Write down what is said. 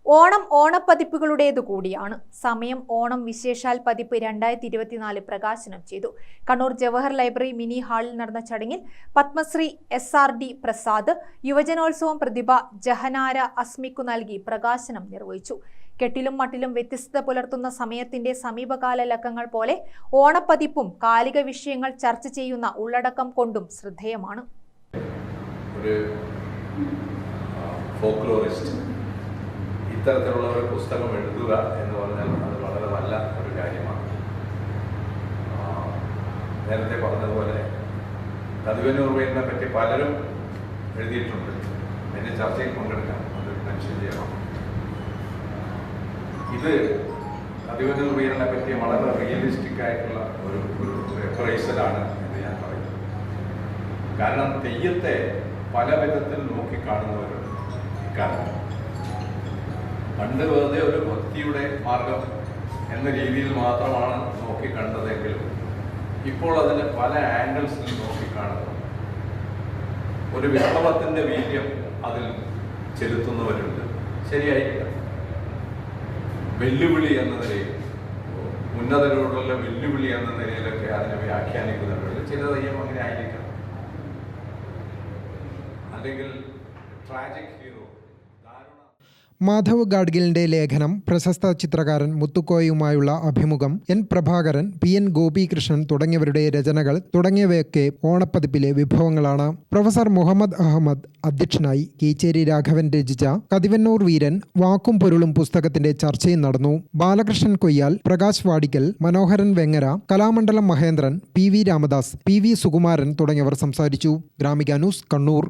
ഓണം ഓണപ്പതിപ്പുകളുടേതു കൂടിയാണ്. സമയം ഓണം വിശേഷാൽ പതിപ്പ് 2024 പ്രകാശനം ചെയ്തു. കണ്ണൂർ ജവഹർ ലൈബ്രറി മിനി ഹാളിൽ നടന്ന ചടങ്ങിൽ പത്മശ്രീ SRD പ്രസാദ് യുവജനോത്സവം പ്രതിഭ ജഹനാര അസ്മിക്കു നൽകി പ്രകാശനം നിർവഹിച്ചു. കെട്ടിലും മട്ടിലും വ്യത്യസ്തത പുലർത്തുന്ന സമയത്തിന്റെ സമീപകാല ലക്കങ്ങൾ പോലെ ഓണപ്പതിപ്പും കാലിക വിഷയങ്ങൾ ചർച്ച ചെയ്യുന്ന ഉള്ളടക്കം കൊണ്ടും ശ്രദ്ധേയമാണ്. ഇത്തരത്തിലുള്ള ഒരു പുസ്തകം എഴുതുക എന്ന് പറഞ്ഞാൽ അത് വളരെ നല്ല ഒരു കാര്യമാണ്. നേരത്തെ പറഞ്ഞതുപോലെ കതിവന്നൂർ വീടിനെ പറ്റി പലരും എഴുതിയിട്ടുണ്ട്. അതിൻ്റെ ചർച്ചയിൽ പങ്കെടുക്കാൻ അത് മെൻഷൻ ചെയ്യണം. ഇത് കതിവന്നൂർ വീടിനെ പറ്റി വളരെ റിയലിസ്റ്റിക് ആയിട്ടുള്ള ഒരു എപ്രൈസലാണ് എന്ന് ഞാൻ പറയും. കാരണം തെയ്യത്തെ പല വിധത്തിൽ നോക്കിക്കാണുന്നവരുണ്ട് ഇക്കാലത്ത്. പണ്ട് വെറുതെ ഒരു ഭക്തിയുടെ മാർഗം എന്ന രീതിയിൽ മാത്രമാണ് നോക്കിക്കണ്ടതെങ്കിലും ഇപ്പോൾ അതിന് പല ആംഗിൾസിൽ നോക്കിക്കാണുന്നു. ഒരു വിപ്ലവത്തിൻ്റെ വീര്യം അതിൽ ചെലുത്തുന്നവരുണ്ട്. ശരിയായില്ല. വെല്ലുവിളി എന്ന നിലയിൽ, ഉന്നതരോടുള്ള വെല്ലുവിളി എന്ന നിലയിലൊക്കെ അതിനെ വ്യാഖ്യാനിക്കുന്നവരുണ്ട്. ചില തെയ്യം അങ്ങനെ ആയിരിക്കാം. അല്ലെങ്കിൽ ട്രാജിക് ഹീറോ. മാധവ് ഗാഡ്ഗിലിന്റെ ലേഖനം, പ്രശസ്ത ചിത്രകാരൻ മുത്തുക്കോയുമായുള്ള അഭിമുഖം, N. പ്രഭാകരൻ, P.N. ഗോപികൃഷ്ണൻ തുടങ്ങിയവരുടെ രചനകൾ തുടങ്ങിയവയൊക്കെ ഓണപ്പതിപ്പിലെ വിഭവങ്ങളാണ്. പ്രൊഫസർ മുഹമ്മദ് അഹമ്മദ് അധ്യക്ഷനായി. കീച്ചേരി രാഘവൻ രചിച്ച കതിവന്നൂർ വീരൻ വാക്കും പൊരുളും പുസ്തകത്തിന്റെ ചർച്ചയും നടന്നു. ബാലകൃഷ്ണൻ കൊയ്യാൽ, പ്രകാശ് വാടിക്കൽ, മനോഹരൻ വെങ്ങര, കലാമണ്ഡലം മഹേന്ദ്രൻ, P.V. രാമദാസ്, P.V. സുകുമാരൻ തുടങ്ങിയവർ സംസാരിച്ചു. ഗ്രാമിക ന്യൂസ്, കണ്ണൂർ.